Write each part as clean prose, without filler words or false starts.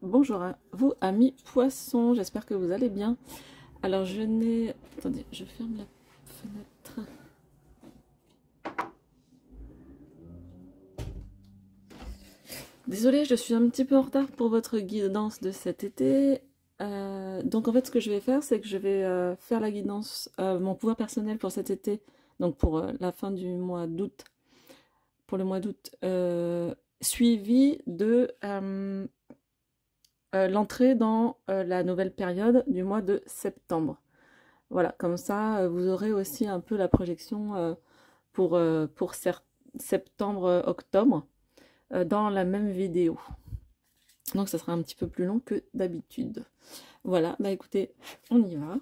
Bonjour à vous, amis poissons, j'espère que vous allez bien. Alors je n'ai... Attendez, je ferme la fenêtre. Désolée, je suis un petit peu en retard pour votre guidance de cet été. Donc en fait ce que je vais faire, c'est que je vais faire la guidance, mon pouvoir personnel pour cet été, donc pour la fin du mois d'août, pour le mois d'août, suivi de l'entrée dans la nouvelle période du mois de septembre. Voilà, comme ça, vous aurez aussi un peu la projection pour septembre-octobre dans la même vidéo. Donc, ça sera un petit peu plus long que d'habitude. Voilà, bah écoutez, on y va.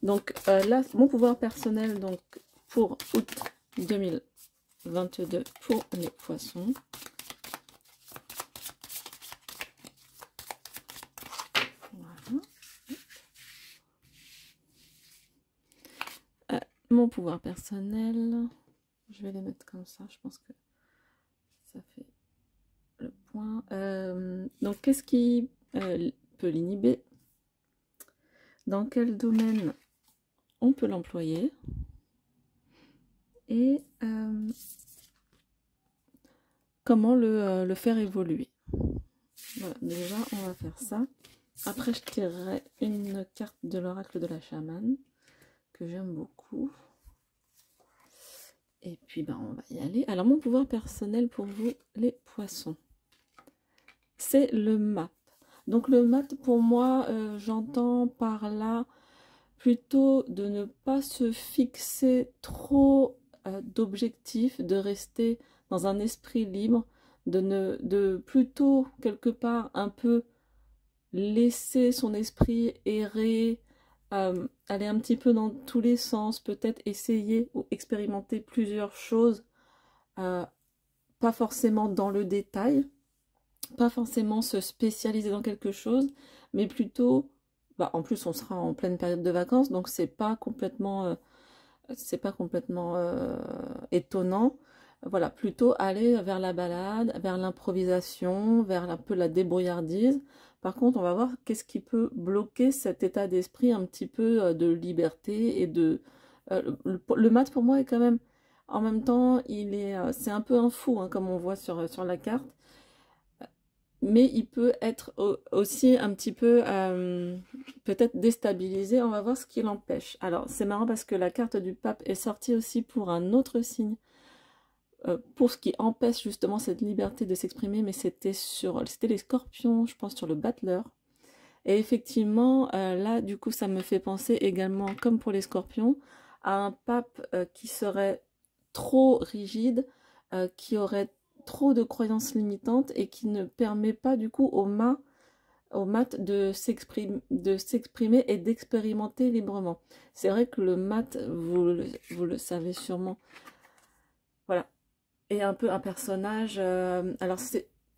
Donc là, mon pouvoir personnel donc pour août 2022 pour les poissons. Voilà. Mon pouvoir personnel, je vais les mettre comme ça, je pense que ça fait le point. Donc, qu'est-ce qui peut l'inhiber? Dans quel domaine on peut l'employer? Et comment le faire évoluer? Voilà, déjà, on va faire ça. Après, je tirerai une carte de l'oracle de la chamane, que j'aime beaucoup. Et puis, ben, on va y aller. Alors, mon pouvoir personnel pour vous, les poissons, c'est le mat. Donc, le mat, pour moi, j'entends par là plutôt de ne pas se fixer trop d'objectifs, de rester dans un esprit libre, de plutôt, quelque part, un peu laisser son esprit errer, aller un petit peu dans tous les sens, peut-être essayer ou expérimenter plusieurs choses, pas forcément dans le détail, pas forcément se spécialiser dans quelque chose, mais plutôt, bah, en plus on sera en pleine période de vacances, donc c'est pas complètement étonnant. Voilà, plutôt aller vers la balade, vers l'improvisation, vers un peu la débrouillardise. Par contre, on va voir qu'est-ce qui peut bloquer cet état d'esprit un petit peu de liberté et de... le mat pour moi est quand même... En même temps, c'est un peu un fou, hein, comme on voit sur la carte. Mais il peut être aussi un petit peu peut-être déstabilisé. On va voir ce qui l'empêche. Alors, c'est marrant parce que la carte du pape est sortie aussi pour un autre signe. Pour ce qui empêche justement cette liberté de s'exprimer, mais c'était les scorpions, je pense, sur le battleur. Et effectivement, là, du coup, ça me fait penser également, comme pour les scorpions, à un pape qui serait trop rigide, qui aurait trop de croyances limitantes et qui ne permet pas, du coup, au mat de s'exprimer et d'expérimenter librement. C'est vrai que le mat, vous le savez sûrement, voilà, et un peu un personnage, alors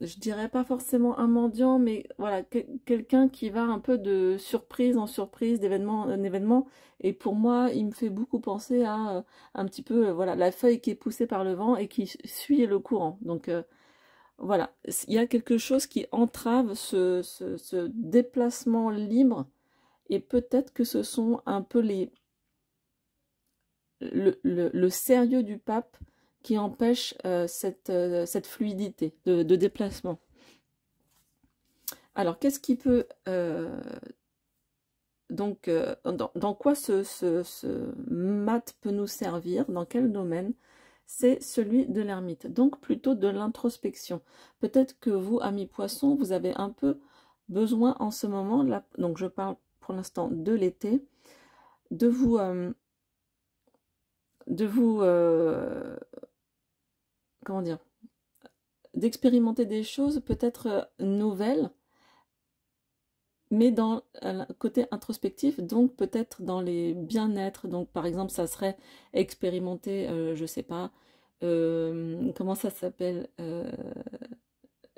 je dirais pas forcément un mendiant, mais voilà, quelqu'un qui va un peu de surprise en surprise, d'événement en événement, et pour moi, il me fait beaucoup penser à un petit peu, voilà, la feuille qui est poussée par le vent et qui suit le courant. Donc voilà, il y a quelque chose qui entrave ce déplacement libre, et peut-être que ce sont un peu le sérieux du pape qui empêche cette fluidité de déplacement. Alors, qu'est-ce qui peut... donc, dans quoi ce mat peut nous servir? Dans quel domaine? C'est celui de l'ermite, donc plutôt de l'introspection. Peut-être que vous, amis poissons, vous avez un peu besoin en ce moment, là, donc je parle pour l'instant de l'été, de vous... comment dire, d'expérimenter des choses peut-être nouvelles, mais dans le côté introspectif, donc peut-être dans les bien-être. Donc par exemple, ça serait expérimenter, je sais pas, comment ça s'appelle,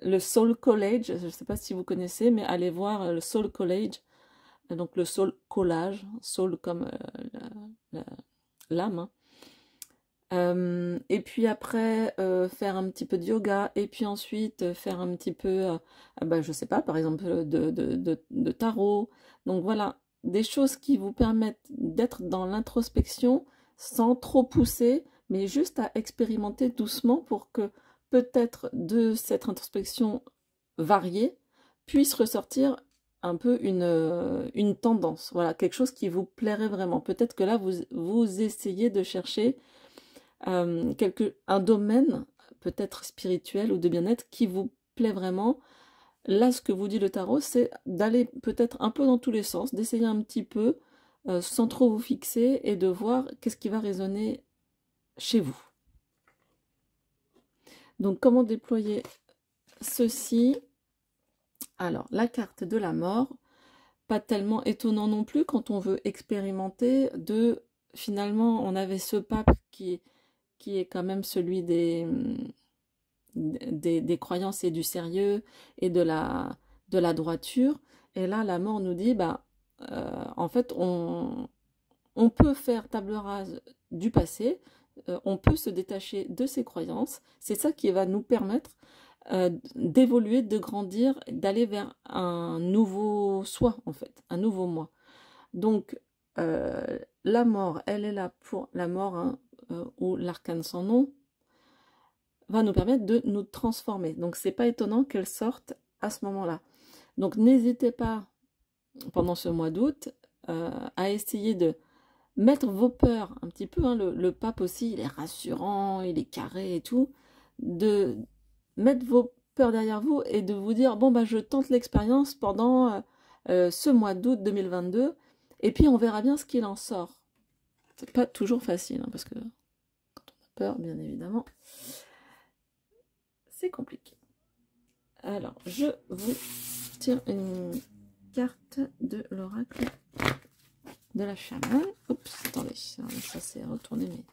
le Soul Collage, je ne sais pas si vous connaissez, mais allez voir le Soul Collage, donc le Soul Collage, Soul comme l'âme, hein. Et puis après, faire un petit peu de yoga, et puis ensuite faire un petit peu, bah, je sais pas, par exemple, de tarot. Donc voilà, des choses qui vous permettent d'être dans l'introspection sans trop pousser, mais juste à expérimenter doucement pour que peut-être de cette introspection variée puisse ressortir un peu une tendance. Voilà, quelque chose qui vous plairait vraiment. Peut-être que là, vous essayez de chercher un domaine peut-être spirituel ou de bien-être qui vous plaît vraiment. Là, ce que vous dit le tarot, c'est d'aller peut-être un peu dans tous les sens, d'essayer un petit peu sans trop vous fixer et de voir qu'est-ce qui va résonner chez vous. Donc, comment déployer ceci? Alors, la carte de la mort, pas tellement étonnant non plus quand on veut expérimenter finalement, on avait ce pape qui est quand même celui des croyances et du sérieux et de la droiture. Et là, la mort nous dit, bah, en fait, on peut faire table rase du passé, on peut se détacher de ses croyances. C'est ça qui va nous permettre d'évoluer, de grandir, d'aller vers un nouveau soi, en fait, un nouveau moi. Donc, la mort, elle est là pour la mort, hein, ou l'arcane sans nom, va nous permettre de nous transformer. Donc, c'est pas étonnant qu'elle sorte à ce moment-là. Donc, n'hésitez pas, pendant ce mois d'août, à essayer de mettre vos peurs un petit peu, hein, le pape aussi, il est rassurant, il est carré et tout, de mettre vos peurs derrière vous et de vous dire, bon, bah, je tente l'expérience pendant ce mois d'août 2022, et puis on verra bien ce qu'il en sort. C'est pas toujours facile, hein, parce que quand on a peur, bien évidemment, c'est compliqué. Alors, je vous tire une carte de l'oracle de la chamane. Oups, attendez, ça s'est retourné, mais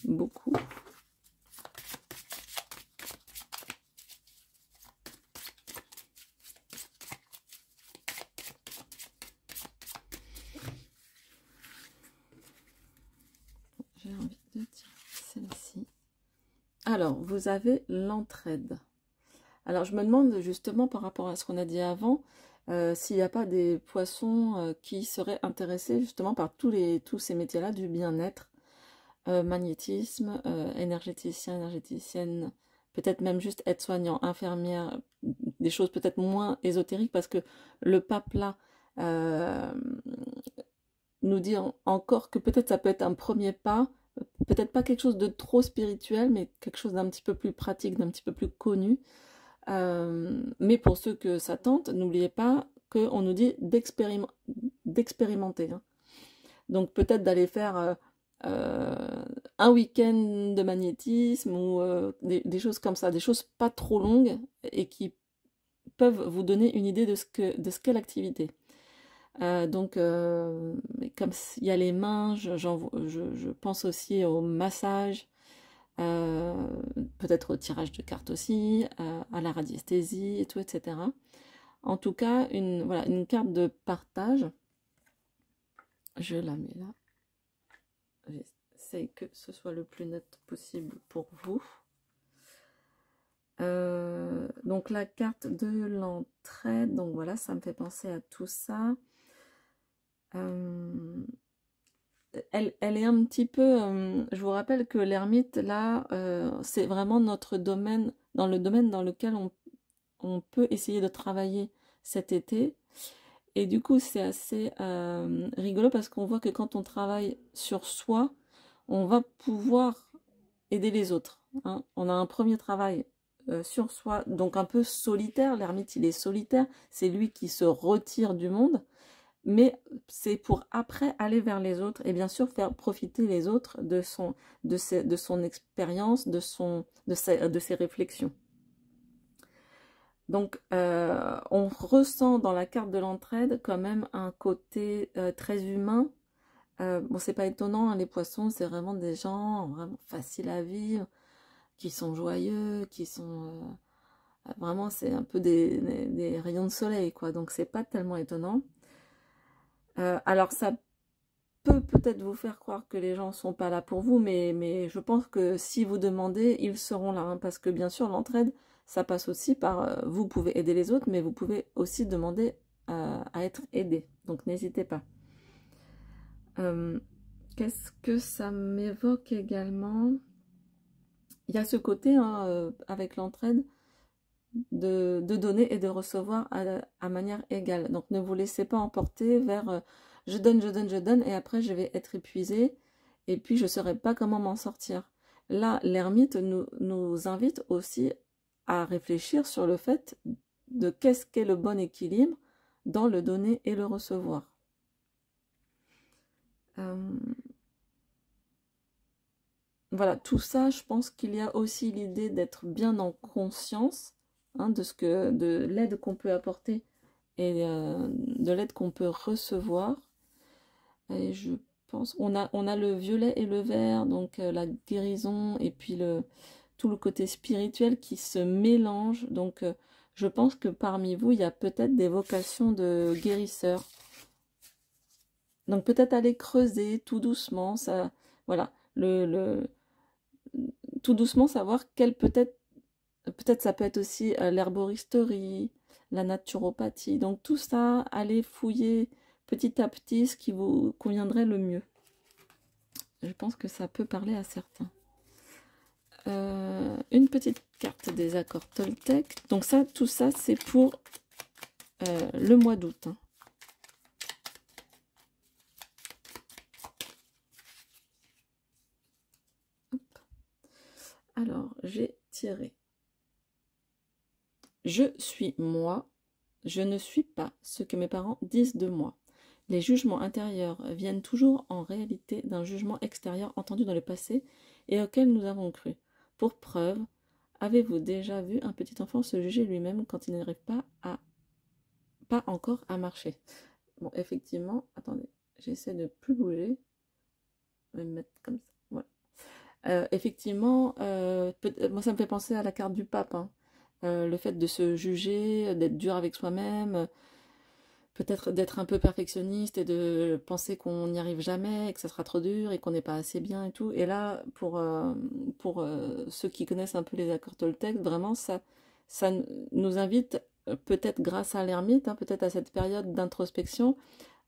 beaucoup. J'ai envie de tirer celle-ci. Alors, vous avez l'entraide. Alors, je me demande justement par rapport à ce qu'on a dit avant, s'il n'y a pas des poissons qui seraient intéressés justement par tous ces métiers-là du bien-être, magnétisme, énergéticienne, peut-être même juste aide-soignant, infirmière, des choses peut-être moins ésotériques parce que le pape là nous dit encore que peut-être ça peut être un premier pas, peut-être pas quelque chose de trop spirituel, mais quelque chose d'un petit peu plus pratique, d'un petit peu plus connu. Mais pour ceux que ça tente, n'oubliez pas qu'on nous dit d'expérimenter. Hein. Donc peut-être d'aller faire un week-end de magnétisme ou des choses comme ça, des choses pas trop longues et qui peuvent vous donner une idée de ce qu'est l'activité. Donc, comme il y a les mains, je pense aussi au massage, peut-être au tirage de cartes aussi, à la radiesthésie et tout, etc. En tout cas, voilà, une carte de partage. Je la mets là. J'essaie que ce soit le plus net possible pour vous. Donc la carte de l'entraide, donc voilà, ça me fait penser à tout ça. Elle est un petit peu, je vous rappelle que l'ermite là, c'est vraiment notre domaine, dans le domaine dans lequel on peut essayer de travailler cet été. Et du coup, c'est assez rigolo parce qu'on voit que quand on travaille sur soi, on va pouvoir aider les autres. Hein. On a un premier travail sur soi, donc un peu solitaire. L'ermite, il est solitaire. C'est lui qui se retire du monde. Mais c'est pour après aller vers les autres et bien sûr faire profiter les autres de son expérience, de ses réflexions. Donc, on ressent dans la carte de l'entraide quand même un côté très humain. Bon, c'est pas étonnant, hein, les poissons, c'est vraiment des gens vraiment faciles à vivre, qui sont joyeux, qui sont... vraiment, c'est un peu des rayons de soleil, quoi. Donc, c'est pas tellement étonnant. Alors, ça peut peut-être vous faire croire que les gens sont pas là pour vous, mais je pense que si vous demandez, ils seront là, hein, parce que bien sûr, l'entraide, ça passe aussi par, vous pouvez aider les autres, mais vous pouvez aussi demander à être aidé, donc n'hésitez pas. Qu'est-ce que ça m'évoque également? Il y a ce côté, hein, avec l'entraide, de donner et de recevoir à manière égale. Donc ne vous laissez pas emporter vers je donne, je donne, je donne, et après je vais être épuisée, et puis je ne saurai pas comment m'en sortir. Là, l'ermite nous invite aussi à réfléchir sur le fait de qu'est-ce qu'est le bon équilibre dans le donner et le recevoir. Voilà, tout ça, je pense qu'il y a aussi l'idée d'être bien en conscience, hein, de l'aide qu'on peut apporter et de l'aide qu'on peut recevoir. Et je pense, on a le violet et le vert, donc la guérison et puis tout le côté spirituel qui se mélange. Donc je pense que parmi vous, il y a peut-être des vocations de guérisseurs. Donc peut-être aller creuser tout doucement, ça, voilà, tout doucement savoir quel peut-être ça peut être aussi l'herboristerie, la naturopathie. Donc tout ça, allez fouiller petit à petit ce qui vous conviendrait le mieux. Je pense que ça peut parler à certains. Une petite carte des accords Toltec. Donc ça, tout ça, c'est pour le mois d'août. Hein. Alors, j'ai tiré. Je suis moi, je ne suis pas ce que mes parents disent de moi. Les jugements intérieurs viennent toujours en réalité d'un jugement extérieur entendu dans le passé et auquel nous avons cru. Pour preuve, avez-vous déjà vu un petit enfant se juger lui-même quand il n'arrive pas encore à marcher? Bon, effectivement, attendez, j'essaie de plus bouger. Je vais me mettre comme ça, voilà. Effectivement, moi ça me fait penser à la carte du pape, hein. Le fait de se juger, d'être dur avec soi-même, peut-être d'être un peu perfectionniste et de penser qu'on n'y arrive jamais, et que ça sera trop dur et qu'on n'est pas assez bien et tout. Et là, pour ceux qui connaissent un peu les accords Toltec, vraiment, ça nous invite, peut-être grâce à l'ermite, hein, peut-être à cette période d'introspection,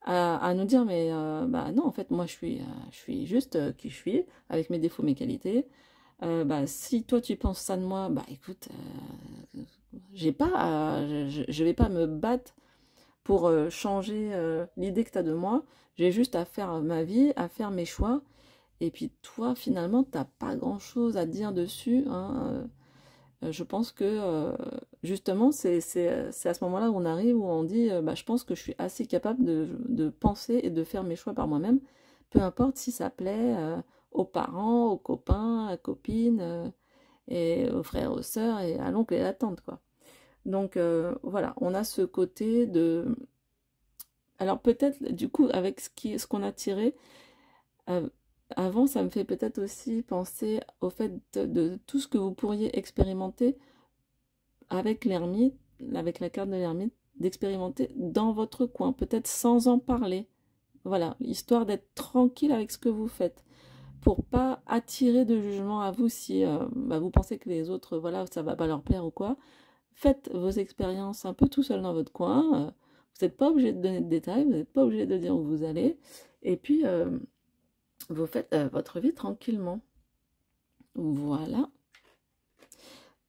à nous dire, mais bah non, en fait, moi, je suis juste qui je suis, avec mes défauts, mes qualités. Bah, si toi, tu penses ça de moi, bah écoute, j'ai pas je vais pas me battre pour changer l'idée que tu as de moi. J'ai juste à faire ma vie, à faire mes choix. Et puis toi, finalement, tu n'as pas grand-chose à dire dessus. Hein. Je pense que justement, c'est à ce moment-là où on arrive, où on dit, bah, je pense que je suis assez capable de penser et de faire mes choix par moi-même. Peu importe si ça plaît aux parents, aux copains, à copines, et aux frères, aux sœurs, et à l'oncle et à la tante, quoi. Donc voilà, on a ce côté de... Alors peut-être, du coup, avec ce qu'on a tiré, avant, ça me fait peut-être aussi penser au fait de tout ce que vous pourriez expérimenter avec l'ermite, avec la carte de l'ermite, d'expérimenter dans votre coin, peut-être sans en parler. Voilà, histoire d'être tranquille avec ce que vous faites, pour pas attirer de jugement à vous si bah, vous pensez que les autres, voilà, ça va pas leur plaire ou quoi. Faites vos expériences un peu tout seul dans votre coin. Vous n'êtes pas obligé de donner de détails, vous n'êtes pas obligé de dire où vous allez. Et puis, vous faites votre vie tranquillement. Voilà.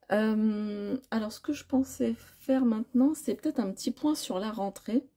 Alors, ce que je pensais faire maintenant, c'est peut-être un petit point sur la rentrée.